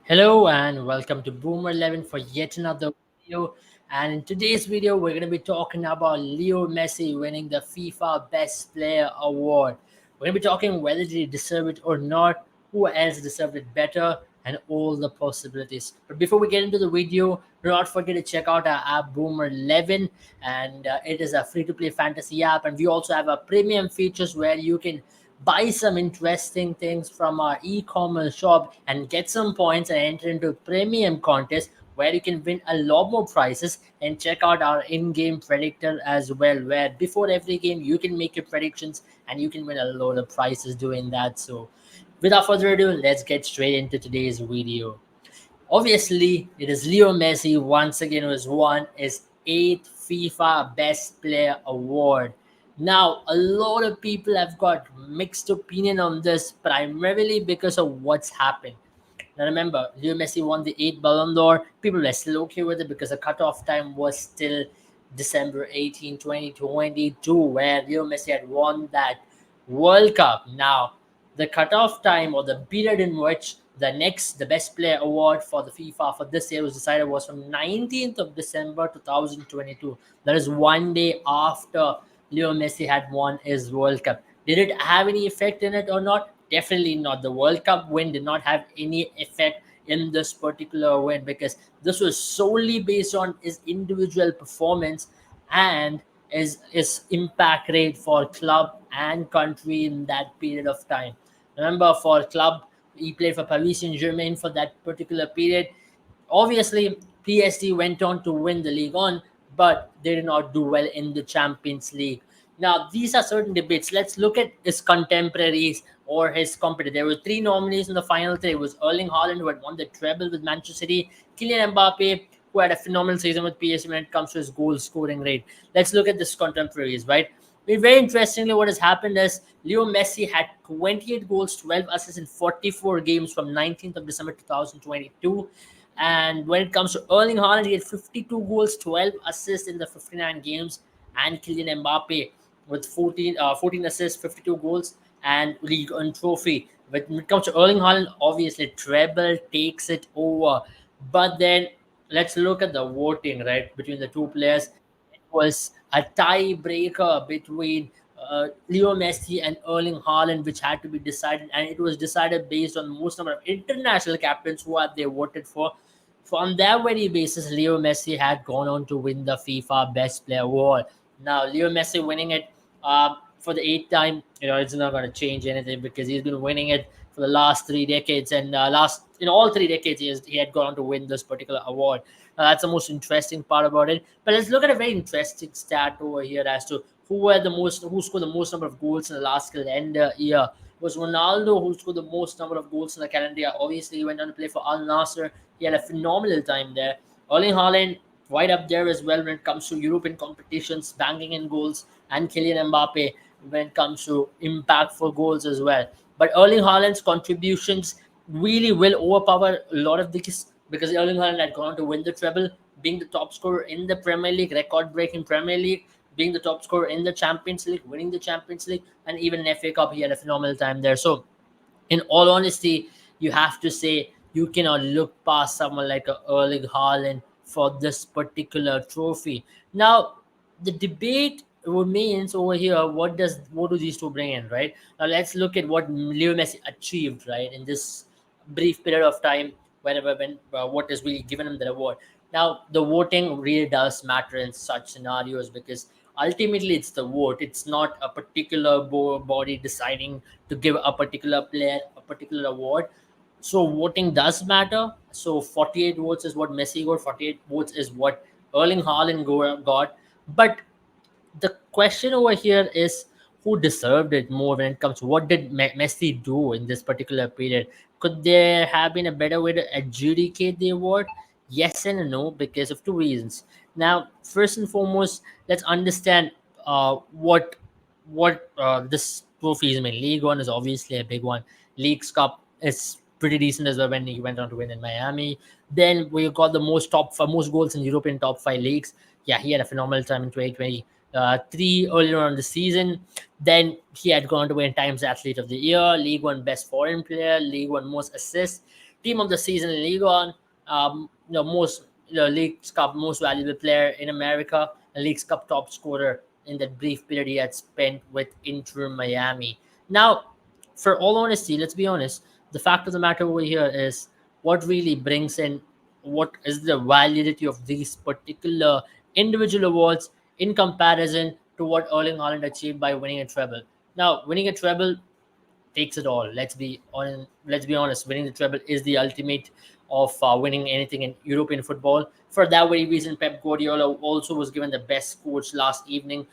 Hello and welcome to Boomer 11 for yet another video. And in today's video, we're going to be talking about Leo Messi winning the FIFA Best Player Award. We're going to be talking whether he deserved it or not, who else deserved it better, and all the possibilities. But before we get into the video, do not forget to check out our app Boomer 11, and it is a free-to-play fantasy app. And we also have a premium features where you can buy some interesting things from our e-commerce shop and get some points and enter into a premium contest where you can win a lot more prizes. And check out our in-game predictor as well, where before every game you can make your predictions and you can win a lot of prizes doing that. So without further ado, let's get straight into today's video. Obviously, it is Leo Messi once again who has won his eighth FIFA Best Player award. Now, a lot of people have got mixed opinion on this, primarily because of what's happened. Now, remember, Leo Messi won the eighth Ballon d'Or. People were still okay with it because the cutoff time was still December 18, 2022, where Leo Messi had won that World Cup. Now, the cutoff time or the period in which the best player award for the FIFA for this year was decided was from 19th of December 2022. That is one day after Leo Messi had won his World Cup. Did it have any effect in it or not? Definitely not. The World Cup win did not have any effect in this particular win because this was solely based on his individual performance and his impact rate for club and country in that period of time. Remember, for club, he played for Paris Saint Germain for that particular period. Obviously, PSG went on to win the league on, but they did not do well in the Champions League. Now, these are certain debates. Let's look at his contemporaries or his competitor. There were three nominees in the final three. It was Erling Haaland, who had won the treble with Manchester City, Kylian Mbappe, who had a phenomenal season with PSG when it comes to his goal scoring rate. Let's look at this contemporaries, right? Very interestingly, what has happened is Leo Messi had 28 goals, 12 assists in 44 games from 19th of December 2022. And when it comes to Erling Haaland, he had 52 goals, 12 assists in the 59 games. And Kylian Mbappe with 14 assists, 52 goals, and League One trophy. When it comes to Erling Haaland, obviously treble takes it over. But then let's look at the voting, right, between the two players. It was a tiebreaker between Leo Messi and Erling Haaland, which had to be decided, and it was decided based on most number of international captains who had they voted for. So on that very basis, Leo Messi had gone on to win the FIFA Best Player award. Now, Leo Messi winning it for the eighth time, it's not going to change anything because he's been winning it for the last 3 decades, and all 3 decades he had gone on to win this particular award. That's the most interesting part about it. But let's look at a very interesting stat over here as to who scored the most number of goals in the last calendar year. It was Ronaldo who scored the most number of goals in the calendar year. Obviously, he went on to play for Al Nassr. He had a phenomenal time there. Erling Haaland right up there as well when it comes to European competitions, banging in goals, and Kylian Mbappe when it comes to impactful goals as well. But Erling Haaland's contributions really will overpower a lot of these because Erling Haaland had gone on to win the treble, being the top scorer in the Premier League, record-breaking Premier League, being the top scorer in the Champions League, winning the Champions League, and even in FA Cup, he had a phenomenal time there. So, in all honesty, you have to say you cannot look past someone like a Erling Haaland for this particular trophy. Now, the debate remains over here. What do these two bring in, right? Now, let's look at what Leo Messi achieved, right, in this brief period of time. Whenever when what is really given him the award. Now, the voting really does matter in such scenarios because ultimately it's the vote. It's not a particular body deciding to give a particular player a particular award. So voting does matter. So 48 votes is what Messi got. 48 votes is what Erling Haaland got. But the question over here is who deserved it more when it comes to what did Messi do in this particular period? Could there have been a better way to adjudicate the award? Yes and no, because of two reasons. Now, first and foremost, let's understand what this trophy is. I mean, League One is obviously a big one. League's Cup is pretty decent as well when he went on to win in Miami. Then we got the most goals in European top five leagues. Yeah, he had a phenomenal time in 2020 three earlier on in the season. Then he had gone to win Times Athlete of the Year, League One Best Foreign Player, League One Most Assists. team of the season in Ligue 1, most League's Cup most valuable player in America, a League's Cup top scorer in that brief period he had spent with Inter Miami. Now, for all honesty, let's be honest, the fact of the matter over here is what really brings in what is the validity of these particular individual awards in comparison to what Erling Haaland achieved by winning a treble. Now, winning a treble takes it all. Let's be honest. Winning the treble is the ultimate of winning anything in European football. For that very reason, Pep Guardiola also was given the best coach last evening.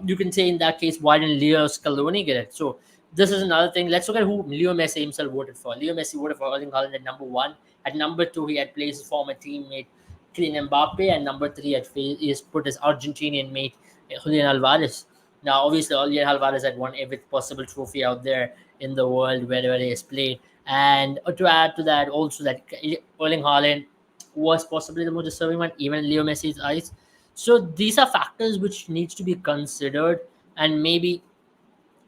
You can say in that case, why didn't Leo Scaloni get it? So this is another thing. Let's look at who Leo Messi himself voted for. Leo Messi voted for Erling Haaland at number one. At number two, he had placed his former teammate Kylian Mbappe, and number three, he has put his Argentinian mate Julian Alvarez. Now, obviously, Julian Alvarez had won every possible trophy out there in the world wherever he has played. And to add to that, also that Erling Haaland was possibly the most deserving one, even in Leo Messi's eyes. So these are factors which needs to be considered, and maybe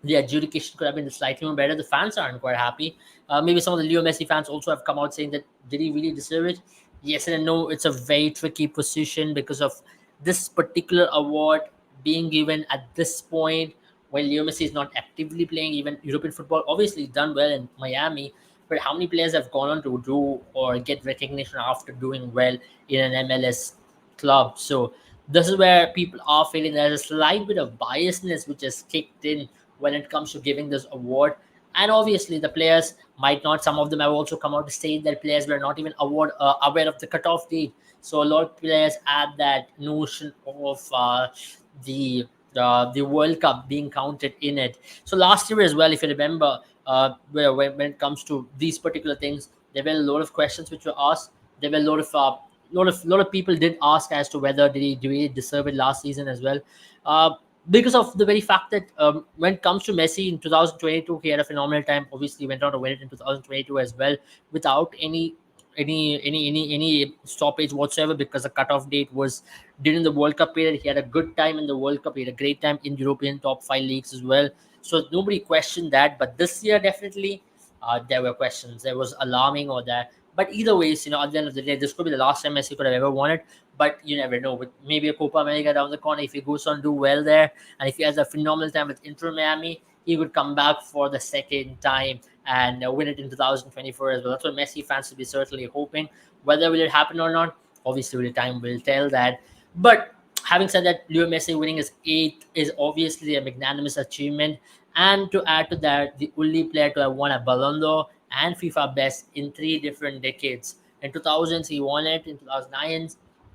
the adjudication could have been slightly more better. The fans aren't quite happy. Maybe some of the Leo Messi fans also have come out saying that did he really deserve it? Yes and no. It's a very tricky position because of this particular award being given at this point when Leo Messi is not actively playing even European football. Obviously, he's done well in Miami, but how many players have gone on to do or get recognition after doing well in an MLS club? So this is where people are feeling there's a slight bit of biasness which has kicked in when it comes to giving this award. And obviously, the players might not. Some of them have also come out to say that players were not even aware of the cutoff date. So a lot of players had that notion of the World Cup being counted in it. So last year as well, if you remember, when it comes to these particular things, there were a lot of questions which were asked. There were a lot of people did ask as to whether did he deserve it last season as well. Because of the very fact that when it comes to Messi in 2022, he had a phenomenal time. Obviously, he went on to win it in 2022 as well without any stoppage whatsoever because the cutoff date was during the World Cup period. He had a good time in the World Cup. He had a great time in European top five leagues as well. So nobody questioned that. But this year, definitely, there were questions. There was alarming or that. But either ways, at the end of the day, this could be the last time Messi could have ever won it. But you never know. With maybe a Copa America down the corner, if he goes on do well there, and if he has a phenomenal time with Inter Miami, he would come back for the second time and win it in 2024 as well. That's what Messi fans will be certainly hoping. Whether will it happen or not, obviously, the time will tell that. But having said that, Leo Messi winning his eighth is obviously a magnanimous achievement. And to add to that, the only player to have won a Ballon d'Or and FIFA Best in three different decades. In 2000s, he won it. In 2009,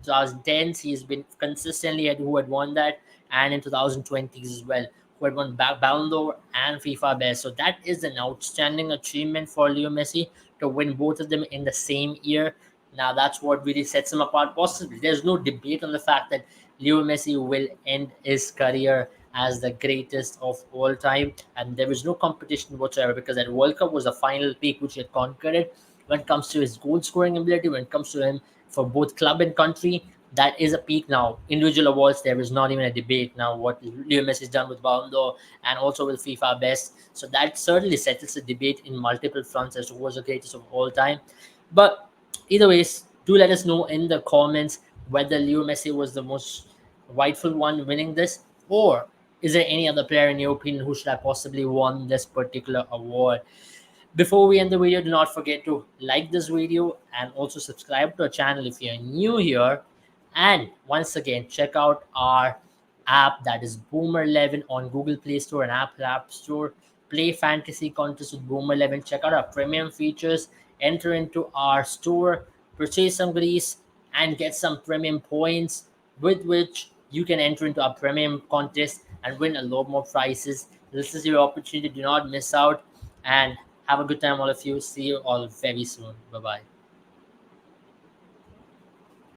2010s, he's been consistently at who had won that, and in 2020s as well, who had won Ballon d'Or and FIFA Best. So that is an outstanding achievement for Leo Messi to win both of them in the same year. Now that's what really sets him apart. Possibly, there's no debate on the fact that Leo Messi will end his career as the greatest of all time, and there was no competition whatsoever because that World Cup was the final peak which he had conquered. When it comes to his goal scoring ability, when it comes to him for both club and country, that is a peak now. Individual awards, there is not even a debate now what Leo Messi has done with Ballon d'Or and also with FIFA Best. So that certainly settles the debate in multiple fronts as to who was the greatest of all time. But either ways, do let us know in the comments whether Leo Messi was the most rightful one winning this, or is there any other player in your opinion who should have possibly won this particular award? Before we end the video, do not forget to like this video and also subscribe to our channel if you're new here. And once again, check out our app that is Boomer 11 on Google Play Store and Apple App Store. Play fantasy contests with Boomer 11. Check out our premium features. Enter into our store, purchase some goodies, and get some premium points with which you can enter into our premium contest and win a lot more prizes. This is your opportunity. Do not miss out. And have a good time, all of you. See you all very soon. Bye bye.